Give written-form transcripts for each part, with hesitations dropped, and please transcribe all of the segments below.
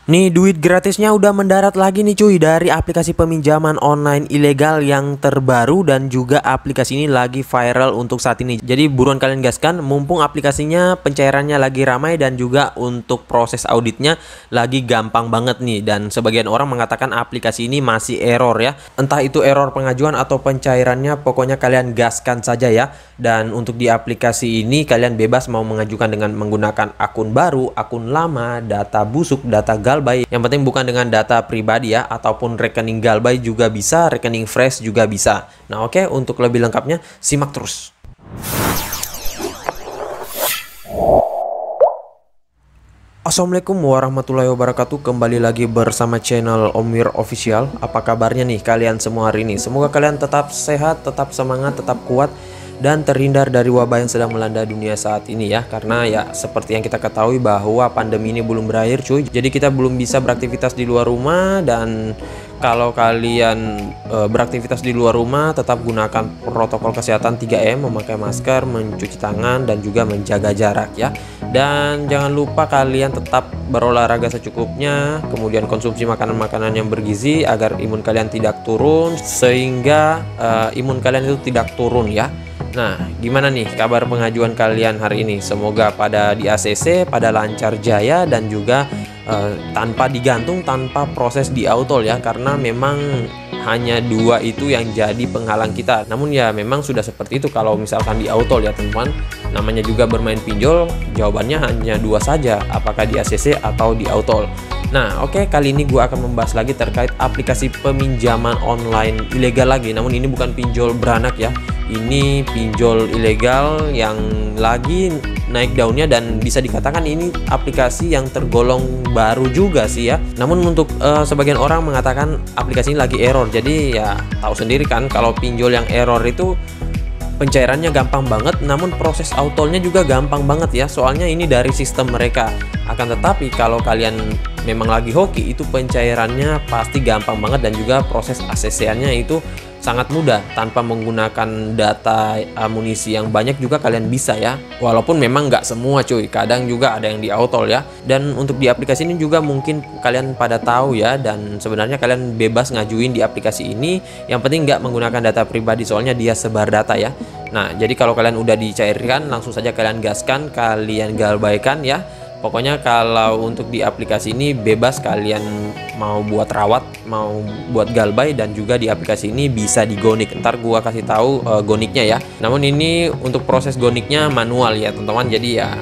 Nih duit gratisnya udah mendarat lagi nih cuy dari aplikasi peminjaman online ilegal yang terbaru, dan juga aplikasi ini lagi viral untuk saat ini. Jadi buruan kalian gaskan, mumpung aplikasinya pencairannya lagi ramai dan juga untuk proses auditnya lagi gampang banget nih. Dan sebagian orang mengatakan aplikasi ini masih error ya. Entah itu error pengajuan atau pencairannya, pokoknya kalian gaskan saja ya. Dan untuk di aplikasi ini kalian bebas mau mengajukan dengan menggunakan akun baru, akun lama, data busuk, data Galbay. Yang penting bukan dengan data pribadi ya, ataupun rekening Galbay juga bisa, rekening fresh juga bisa. Nah oke, untuk lebih lengkapnya simak terus. Assalamualaikum warahmatullahi wabarakatuh. Kembali lagi bersama channel Om Wir Official. Apa kabarnya nih kalian semua hari ini? Semoga kalian tetap sehat, tetap semangat, tetap kuat, dan terhindar dari wabah yang sedang melanda dunia saat ini ya. Karena ya seperti yang kita ketahui bahwa pandemi ini belum berakhir cuy. Jadi kita belum bisa beraktivitas di luar rumah, dan kalau kalian beraktivitas di luar rumah tetap gunakan protokol kesehatan 3M, memakai masker, mencuci tangan, dan juga menjaga jarak ya. Dan jangan lupa kalian tetap berolahraga secukupnya, kemudian konsumsi makanan-makanan yang bergizi agar imun kalian tidak turun, sehingga imun kalian itu tidak turun ya. Nah, gimana nih kabar pengajuan kalian hari ini? Semoga pada di ACC, pada lancar jaya, dan juga tanpa digantung, tanpa proses di autol ya. Karena memang hanya dua itu yang jadi penghalang kita. Namun ya memang sudah seperti itu kalau misalkan di autol ya teman-teman. Namanya juga bermain pinjol, jawabannya hanya dua saja, apakah di ACC atau di autol. Nah oke, kali ini gue akan membahas lagi terkait aplikasi peminjaman online ilegal lagi. Namun ini bukan pinjol beranak ya, ini pinjol ilegal yang lagi naik daunnya, dan bisa dikatakan ini aplikasi yang tergolong baru juga sih ya. Namun untuk sebagian orang mengatakan aplikasi ini lagi error. Jadi ya tahu sendiri kan kalau pinjol yang error itu pencairannya gampang banget, namun proses autolnya juga gampang banget ya, soalnya ini dari sistem mereka. Akan tetapi kalau kalian memang lagi hoki, itu pencairannya pasti gampang banget, dan juga proses ACC-nya itu sangat mudah tanpa menggunakan data amunisi yang banyak juga kalian bisa ya. Walaupun memang nggak semua cuy, kadang juga ada yang di autol ya. Dan untuk di aplikasi ini juga mungkin kalian pada tahu ya, dan sebenarnya kalian bebas ngajuin di aplikasi ini, yang penting nggak menggunakan data pribadi, soalnya dia sebar data ya. Nah jadi kalau kalian udah dicairkan, langsung saja kalian gaskan, kalian galbaikan ya. Pokoknya kalau untuk di aplikasi ini bebas kalian mau buat rawat, mau buat galbay, dan juga di aplikasi ini bisa digonik. Ntar gua kasih tahu goniknya ya. Namun ini untuk proses goniknya manual ya teman-teman. Jadi ya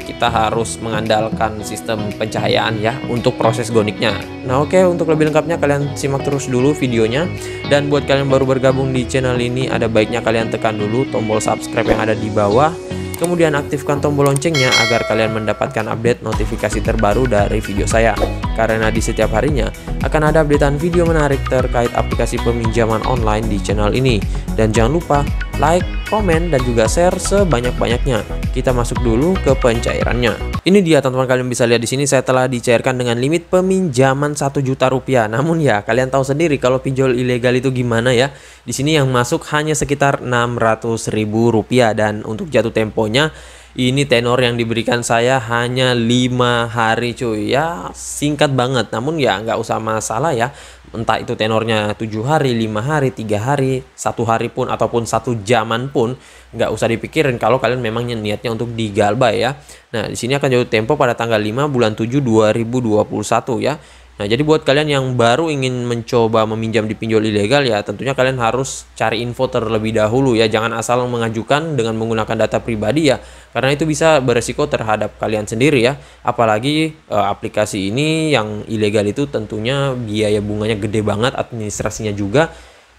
kita harus mengandalkan sistem pencahayaan ya untuk proses goniknya. Nah oke, untuk lebih lengkapnya kalian simak terus dulu videonya. Dan buat kalian baru bergabung di channel ini, ada baiknya kalian tekan dulu tombol subscribe yang ada di bawah. Kemudian aktifkan tombol loncengnya agar kalian mendapatkan update notifikasi terbaru dari video saya. Karena di setiap harinya akan ada updatean video menarik terkait aplikasi peminjaman online di channel ini. Dan jangan lupa like, komen, dan juga share sebanyak-banyaknya. Kita masuk dulu ke pencairannya. Ini dia teman-teman, kalian bisa lihat di sini saya telah dicairkan dengan limit peminjaman 1 juta rupiah. Namun ya kalian tahu sendiri kalau pinjol ilegal itu gimana ya. Di sini yang masuk hanya sekitar 600.000 rupiah, dan untuk jatuh temponya ini tenor yang diberikan saya hanya 5 hari cuy ya, singkat banget. Namun ya nggak usah masalah ya, entah itu tenornya 7 hari, 5 hari, 3 hari, 1 hari pun, ataupun 1 jaman pun, nggak usah dipikirin kalau kalian memang niatnya untuk digalbay ya. Nah di sini akan jatuh tempo pada tanggal 5 bulan 7 2021 ya. Nah jadi buat kalian yang baru ingin mencoba meminjam di pinjol ilegal ya, tentunya kalian harus cari info terlebih dahulu ya. Jangan asal mengajukan dengan menggunakan data pribadi ya, karena itu bisa beresiko terhadap kalian sendiri ya. Apalagi aplikasi ini yang ilegal itu tentunya biaya bunganya gede banget, administrasinya juga.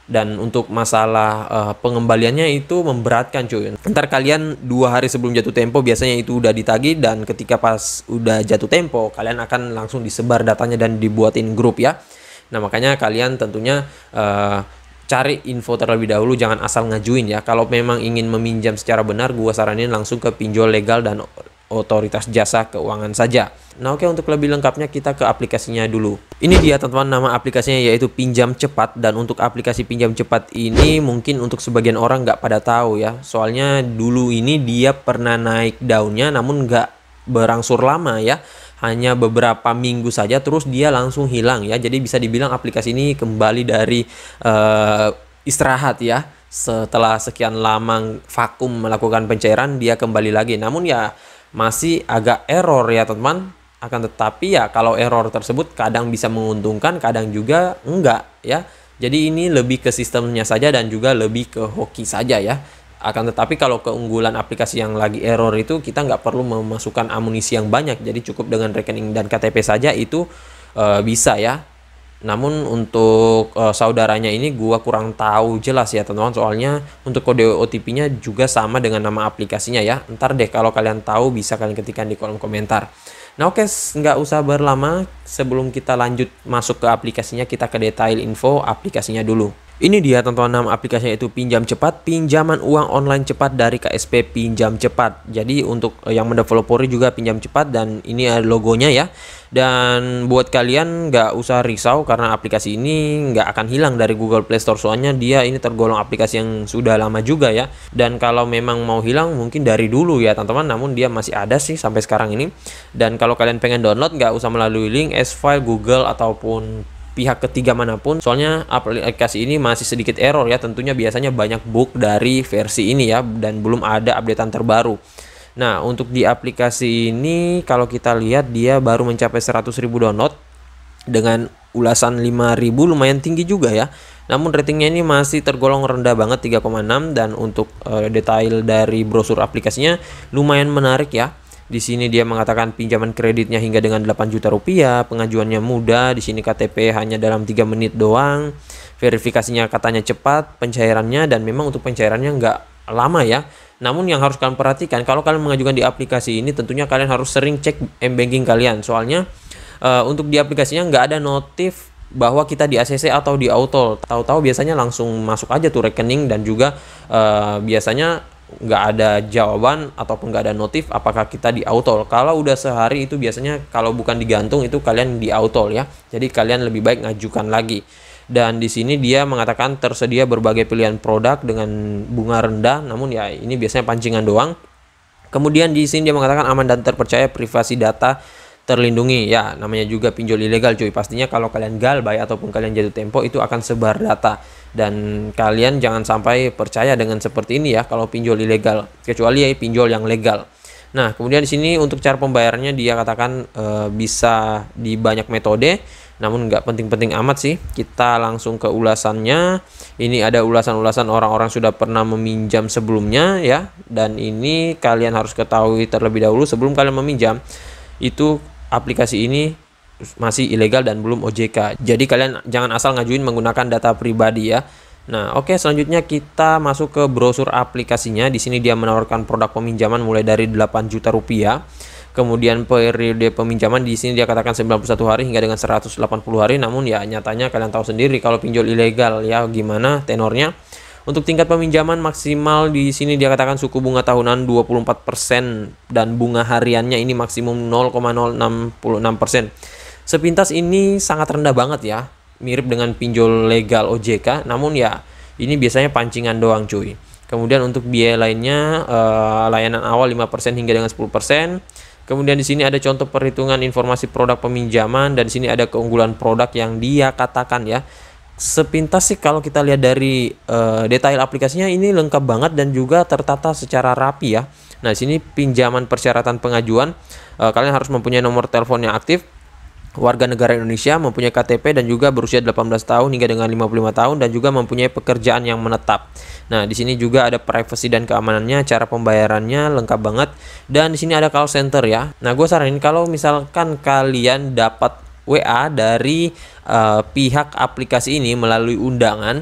Dan untuk masalah pengembaliannya itu memberatkan cuy. Ntar kalian 2 hari sebelum jatuh tempo biasanya itu udah ditagih, dan ketika pas udah jatuh tempo kalian akan langsung disebar datanya dan dibuatin grup ya. Nah makanya kalian tentunya cari info terlebih dahulu, jangan asal ngajuin ya. Kalau memang ingin meminjam secara benar, gua saranin langsung ke pinjol legal dan otoritas jasa keuangan saja. Nah oke, untuk lebih lengkapnya kita ke aplikasinya dulu. Ini dia teman-teman, nama aplikasinya yaitu Pinjam Cepat. Dan untuk aplikasi Pinjam Cepat ini mungkin untuk sebagian orang nggak pada tahu ya, soalnya dulu ini dia pernah naik daunnya namun nggak berangsur lama ya. hanya beberapa minggu saja terus dia langsung hilang ya. Jadi bisa dibilang aplikasi ini kembali dari istirahat ya. Setelah sekian lama vakum melakukan pencairan, dia kembali lagi. Namun ya masih agak error ya teman-teman. Akan tetapi ya kalau error tersebut kadang bisa menguntungkan, kadang juga enggak ya. Jadi ini lebih ke sistemnya saja dan juga lebih ke hoki saja ya. Akan tetapi kalau keunggulan aplikasi yang lagi error itu, kita nggak perlu memasukkan amunisi yang banyak. Jadi cukup dengan rekening dan KTP saja itu bisa ya. Namun untuk saudaranya ini gua kurang tahu jelas ya teman-teman, soalnya untuk kode OTP-nya juga sama dengan nama aplikasinya ya. Ntar deh kalau kalian tahu bisa kalian ketikkan di kolom komentar. Nah oke, nggak usah berlama, sebelum kita lanjut masuk ke aplikasinya, kita ke detail info aplikasinya dulu. Ini dia teman-teman, nama aplikasinya itu Pinjam Cepat, pinjaman uang online cepat dari KSP Pinjam Cepat. Jadi untuk yang mendeveloperi juga Pinjam Cepat, dan ini ada logonya ya. Dan buat kalian nggak usah risau karena aplikasi ini nggak akan hilang dari Google Play Store, soalnya dia ini tergolong aplikasi yang sudah lama juga ya. Dan kalau memang mau hilang mungkin dari dulu ya teman-teman, namun dia masih ada sih sampai sekarang ini. Dan kalau kalian pengen download nggak usah melalui link, S-File, Google ataupun pihak ketiga manapun, soalnya aplikasi ini masih sedikit error ya. Tentunya biasanya banyak bug dari versi ini ya, dan belum ada updatean terbaru. Nah untuk di aplikasi ini kalau kita lihat dia baru mencapai 100.000 download dengan ulasan 5.000, lumayan tinggi juga ya. Namun ratingnya ini masih tergolong rendah banget, 3,6. Dan untuk detail dari brosur aplikasinya lumayan menarik ya. Di sini dia mengatakan pinjaman kreditnya hingga dengan 8 juta rupiah, pengajuannya mudah, di sini KTP hanya dalam 3 menit doang, verifikasinya katanya cepat, pencairannya, dan memang untuk pencairannya nggak lama ya. Namun yang harus kalian perhatikan, kalau kalian mengajukan di aplikasi ini, tentunya kalian harus sering cek m-banking kalian, soalnya untuk di aplikasinya nggak ada notif bahwa kita di ACC atau di auto. Tahu-tahu biasanya langsung masuk aja tuh rekening, dan juga biasanya nggak ada jawaban ataupun nggak ada notif apakah kita di auto. Kalau udah sehari itu biasanya kalau bukan digantung itu kalian di auto ya. Jadi kalian lebih baik ngajukan lagi. Dan di sini dia mengatakan tersedia berbagai pilihan produk dengan bunga rendah, namun ya ini biasanya pancingan doang. Kemudian di sini dia mengatakan aman dan terpercaya, privasi data terlindungi ya. Namanya juga pinjol ilegal cuy, pastinya kalau kalian galbay ataupun kalian jatuh tempo itu akan sebar data, dan kalian jangan sampai percaya dengan seperti ini ya kalau pinjol ilegal, kecuali ya pinjol yang legal. Nah kemudian di sini untuk cara pembayarannya dia katakan bisa di banyak metode, namun nggak penting-penting amat sih. Kita langsung ke ulasannya. Ini ada ulasan-ulasan orang-orang sudah pernah meminjam sebelumnya ya, dan ini kalian harus ketahui terlebih dahulu sebelum kalian meminjam itu aplikasi ini masih ilegal dan belum OJK. Jadi kalian jangan asal ngajuin menggunakan data pribadi ya. Nah, oke, selanjutnya kita masuk ke brosur aplikasinya. Di sini dia menawarkan produk peminjaman mulai dari 8 juta rupiah. Kemudian periode peminjaman di sini dia katakan 91 hari hingga dengan 180 hari. Namun ya nyatanya kalian tahu sendiri kalau pinjol ilegal ya gimana tenornya. Untuk tingkat peminjaman maksimal di sini dia katakan suku bunga tahunan 24% dan bunga hariannya ini maksimum 0,066%. Sepintas ini sangat rendah banget ya, mirip dengan pinjol legal OJK, namun ya ini biasanya pancingan doang cuy. Kemudian untuk biaya lainnya layanan awal 5% hingga dengan 10%. Kemudian di sini ada contoh perhitungan informasi produk peminjaman, dan di sini ada keunggulan produk yang dia katakan ya. Sepintas sih kalau kita lihat dari detail aplikasinya ini lengkap banget dan juga tertata secara rapi ya. Nah, di sini pinjaman persyaratan pengajuan, kalian harus mempunyai nomor telepon yang aktif, warga negara Indonesia, mempunyai KTP dan juga berusia 18 tahun hingga dengan 55 tahun dan juga mempunyai pekerjaan yang menetap. Nah, di sini juga ada privacy dan keamanannya, cara pembayarannya lengkap banget, dan di sini ada call center ya. Nah, gue saranin kalau misalkan kalian dapat WA dari pihak aplikasi ini melalui undangan,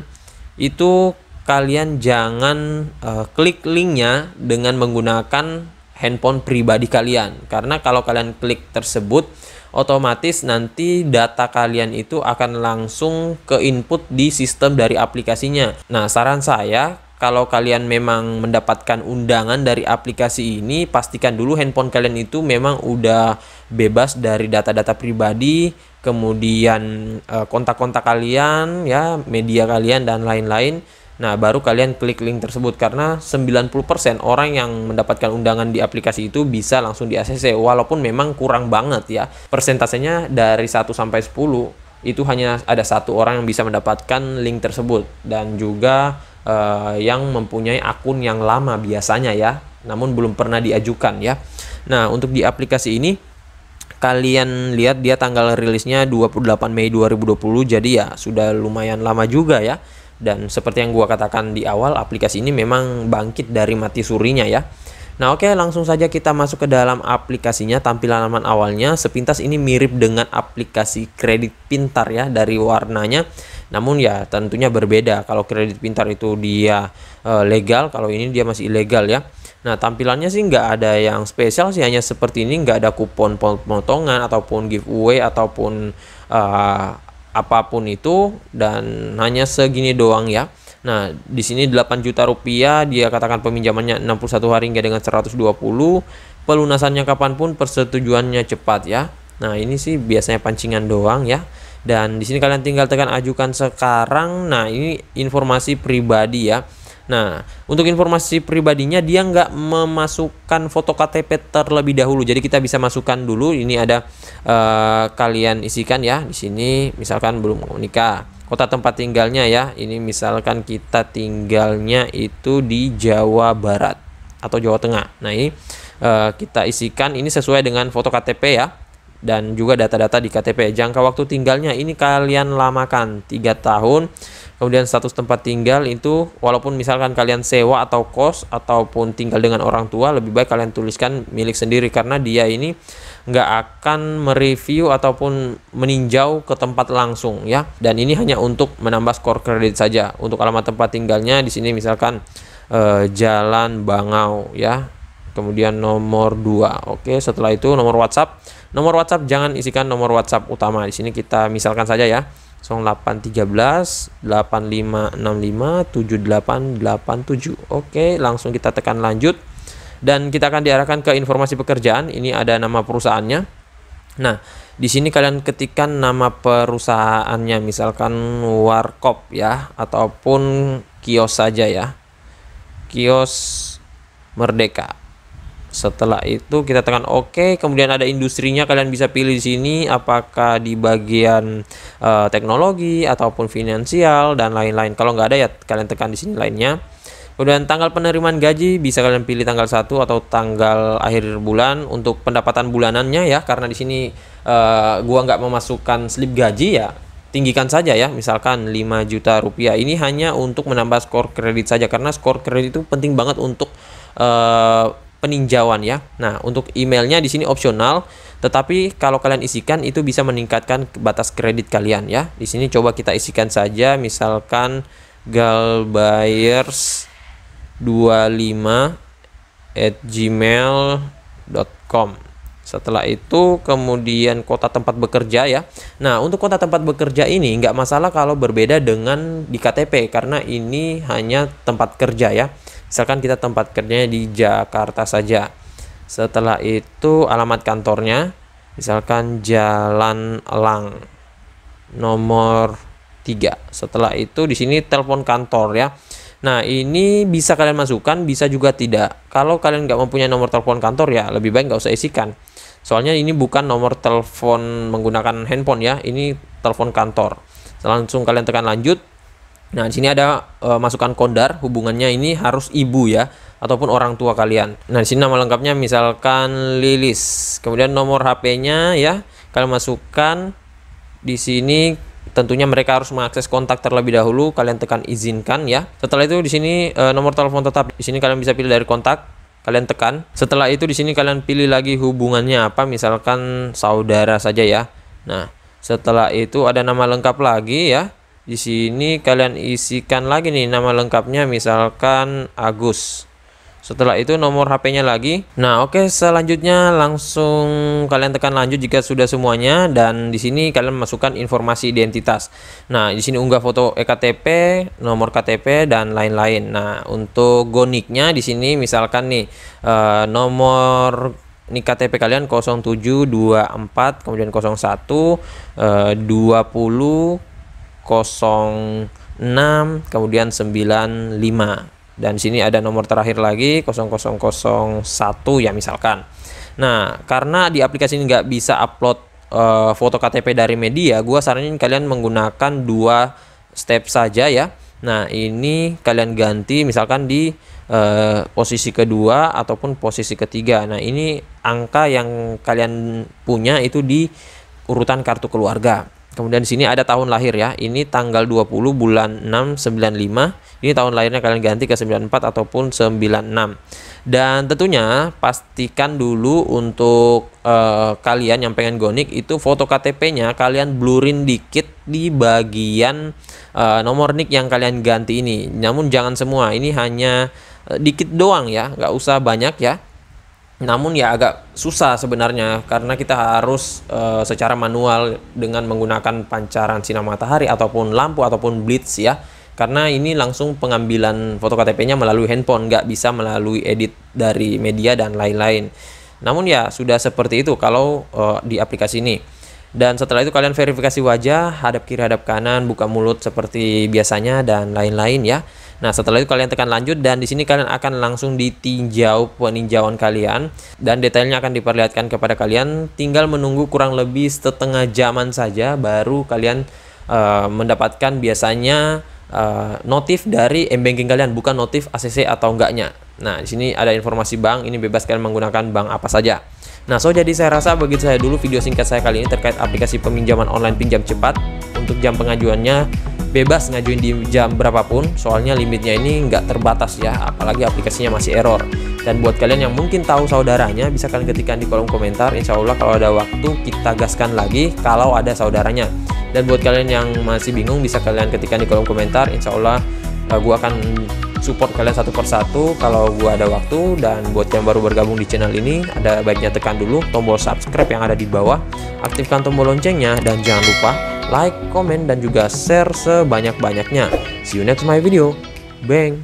itu kalian jangan klik linknya dengan menggunakan handphone pribadi kalian, karena kalau kalian klik tersebut otomatis nanti data kalian itu akan langsung ke input di sistem dari aplikasinya. Nah, saran saya kalau kalian memang mendapatkan undangan dari aplikasi ini, pastikan dulu handphone kalian itu memang udah bebas dari data-data pribadi, kemudian kontak-kontak kalian ya, media kalian dan lain-lain. Nah, baru kalian klik link tersebut karena 90% orang yang mendapatkan undangan di aplikasi itu bisa langsung di ACC, walaupun memang kurang banget ya. Persentasenya dari 1 sampai 10 itu hanya ada 1 orang yang bisa mendapatkan link tersebut, dan juga yang mempunyai akun yang lama biasanya ya, namun belum pernah diajukan ya. Nah, untuk di aplikasi ini kalian lihat dia tanggal rilisnya 28 Mei 2020, jadi ya sudah lumayan lama juga ya. Dan seperti yang gua katakan di awal, aplikasi ini memang bangkit dari mati surinya ya. Nah, oke, langsung saja kita masuk ke dalam aplikasinya. Tampilan halaman awalnya sepintas ini mirip dengan aplikasi kredit pintar ya dari warnanya. Namun ya tentunya berbeda. Kalau kredit pintar itu dia legal, kalau ini dia masih ilegal ya. Nah, tampilannya sih nggak ada yang spesial sih, hanya seperti ini, nggak ada kupon pemotongan ataupun giveaway ataupun apapun itu, dan hanya segini doang ya. Nah, di sini 8 juta rupiah, dia katakan peminjamannya 61 hari hingga dengan 120, pelunasannya kapanpun, persetujuannya cepat ya. Nah, ini sih biasanya pancingan doang ya. Dan di sini kalian tinggal tekan ajukan sekarang. Nah, ini informasi pribadi ya. Nah, untuk informasi pribadinya dia nggak memasukkan foto KTP terlebih dahulu. Jadi kita bisa masukkan dulu. Ini ada kalian isikan ya. Di sini misalkan belum menikah. Kota tempat tinggalnya ya. Ini misalkan kita tinggalnya itu di Jawa Barat atau Jawa Tengah. Nah, ini kita isikan, ini sesuai dengan foto KTP ya. Dan juga data-data di KTP. Jangka waktu tinggalnya ini kalian lamakan 3 tahun. Kemudian status tempat tinggal itu, walaupun misalkan kalian sewa atau kos ataupun tinggal dengan orang tua, lebih baik kalian tuliskan milik sendiri, karena dia ini nggak akan mereview ataupun meninjau ke tempat langsung ya. Dan ini hanya untuk menambah skor kredit saja. Untuk alamat tempat tinggalnya di sini misalkan Jalan Bangau ya. Kemudian nomor 2. Oke, setelah itu nomor WhatsApp. Nomor WhatsApp jangan isikan nomor WhatsApp utama. Di sini kita misalkan saja ya. 0813 8565 7887. Oke, langsung kita tekan lanjut dan kita akan diarahkan ke informasi pekerjaan. Ini ada nama perusahaannya. Nah, di sini kalian ketikkan nama perusahaannya, misalkan Warkop ya, ataupun kios saja ya. Kios Merdeka. Setelah itu kita tekan OK, kemudian ada industrinya, kalian bisa pilih di sini apakah di bagian teknologi ataupun finansial dan lain-lain. Kalau nggak ada ya kalian tekan di sini lainnya. Kemudian tanggal penerimaan gaji bisa kalian pilih tanggal 1 atau tanggal akhir bulan. Untuk pendapatan bulanannya ya, karena di sini gua nggak memasukkan slip gaji ya, tinggikan saja ya, misalkan 5 juta rupiah. Ini hanya untuk menambah skor kredit saja, karena skor kredit itu penting banget untuk peninjauan ya. Nah, untuk emailnya di sini opsional, tetapi kalau kalian isikan itu bisa meningkatkan batas kredit kalian ya. Di sini coba kita isikan saja, misalkan galbayers25@gmail.com. Setelah itu kemudian kota tempat bekerja ya. Nah, untuk kota tempat bekerja ini nggak masalah kalau berbeda dengan di KTP, karena ini hanya tempat kerja ya. Misalkan kita tempat kerjanya di Jakarta saja. Setelah itu alamat kantornya, misalkan Jalan Elang nomor 3. Setelah itu di sini telepon kantor ya. Nah, ini bisa kalian masukkan, bisa juga tidak. Kalau kalian nggak mempunyai nomor telepon kantor ya lebih baik nggak usah isikan. Soalnya ini bukan nomor telepon menggunakan handphone ya, ini telepon kantor. Langsung kalian tekan lanjut. Nah, di sini ada masukan kondar, hubungannya ini harus ibu ya, ataupun orang tua kalian. Nah, di sini nama lengkapnya misalkan Lilis. Kemudian nomor HP-nya ya, kalian masukkan di sini. Tentunya mereka harus mengakses kontak terlebih dahulu, kalian tekan izinkan ya. Setelah itu di sini nomor telepon tetap. Di sini kalian bisa pilih dari kontak, kalian tekan. Setelah itu di sini kalian pilih lagi hubungannya apa, misalkan saudara saja ya. Nah, setelah itu ada nama lengkap lagi ya. Di sini kalian isikan lagi nih nama lengkapnya, misalkan Agus. Setelah itu nomor HP-nya lagi. Nah, oke, selanjutnya langsung kalian tekan lanjut jika sudah semuanya, dan di sini kalian masukkan informasi identitas. Nah, di sini unggah foto eKTP, nomor KTP dan lain-lain. Nah, untuk goniknya di sini misalkan nih nomor KTP kalian 0724 kemudian 01 20 01 6, kemudian 95. Dan sini ada nomor terakhir lagi 0001 ya misalkan. Nah, karena di aplikasi ini nggak bisa upload foto KTP dari media, gua saranin kalian menggunakan 2 step saja ya. Nah, ini kalian ganti misalkan di posisi kedua ataupun posisi ketiga. Nah, ini angka yang kalian punya itu di urutan kartu keluarga. Kemudian di sini ada tahun lahir ya. Ini tanggal 20 bulan 6 95. Ini tahun lahirnya kalian ganti ke 94 ataupun 96. Dan tentunya pastikan dulu untuk kalian yang pengen gonik itu foto KTP-nya kalian blurin dikit di bagian nomor NIK yang kalian ganti ini. Namun jangan semua. Ini hanya dikit doang ya, nggak usah banyak ya. Namun ya agak susah sebenarnya karena kita harus secara manual dengan menggunakan pancaran sinar matahari ataupun lampu ataupun blitz ya. Karena ini langsung pengambilan foto KTP-nya melalui handphone, nggak bisa melalui edit dari media dan lain-lain. Namun ya sudah seperti itu kalau di aplikasi ini. Dan setelah itu kalian verifikasi wajah, hadap kiri, hadap kanan, buka mulut seperti biasanya dan lain-lain ya. Nah, setelah itu kalian tekan lanjut dan di sini kalian akan langsung ditinjau peninjauan kalian dan detailnya akan diperlihatkan kepada kalian. Tinggal menunggu kurang lebih setengah jaman saja baru kalian mendapatkan biasanya notif dari m-banking kalian, bukan notif ACC atau enggaknya. Nah, di sini ada informasi bank, ini bebas kalian menggunakan bank apa saja. Nah, jadi saya rasa begitu saya dulu video singkat saya kali ini terkait aplikasi peminjaman online pinjam cepat. Untuk jam pengajuannya bebas ngajuin di jam berapapun, soalnya limitnya ini nggak terbatas ya, apalagi aplikasinya masih error. Dan buat kalian yang mungkin tahu saudaranya, bisa kalian ketikkan di kolom komentar. Insya Allah kalau ada waktu kita gaskan lagi kalau ada saudaranya. Dan buat kalian yang masih bingung, bisa kalian ketikkan di kolom komentar. Insya Allah gue akan support kalian satu persatu kalau gue ada waktu. Dan buat yang baru bergabung di channel ini, ada baiknya tekan dulu tombol subscribe yang ada di bawah, aktifkan tombol loncengnya, dan jangan lupa like, komen, dan juga share sebanyak-banyaknya. See you next my video. Bang.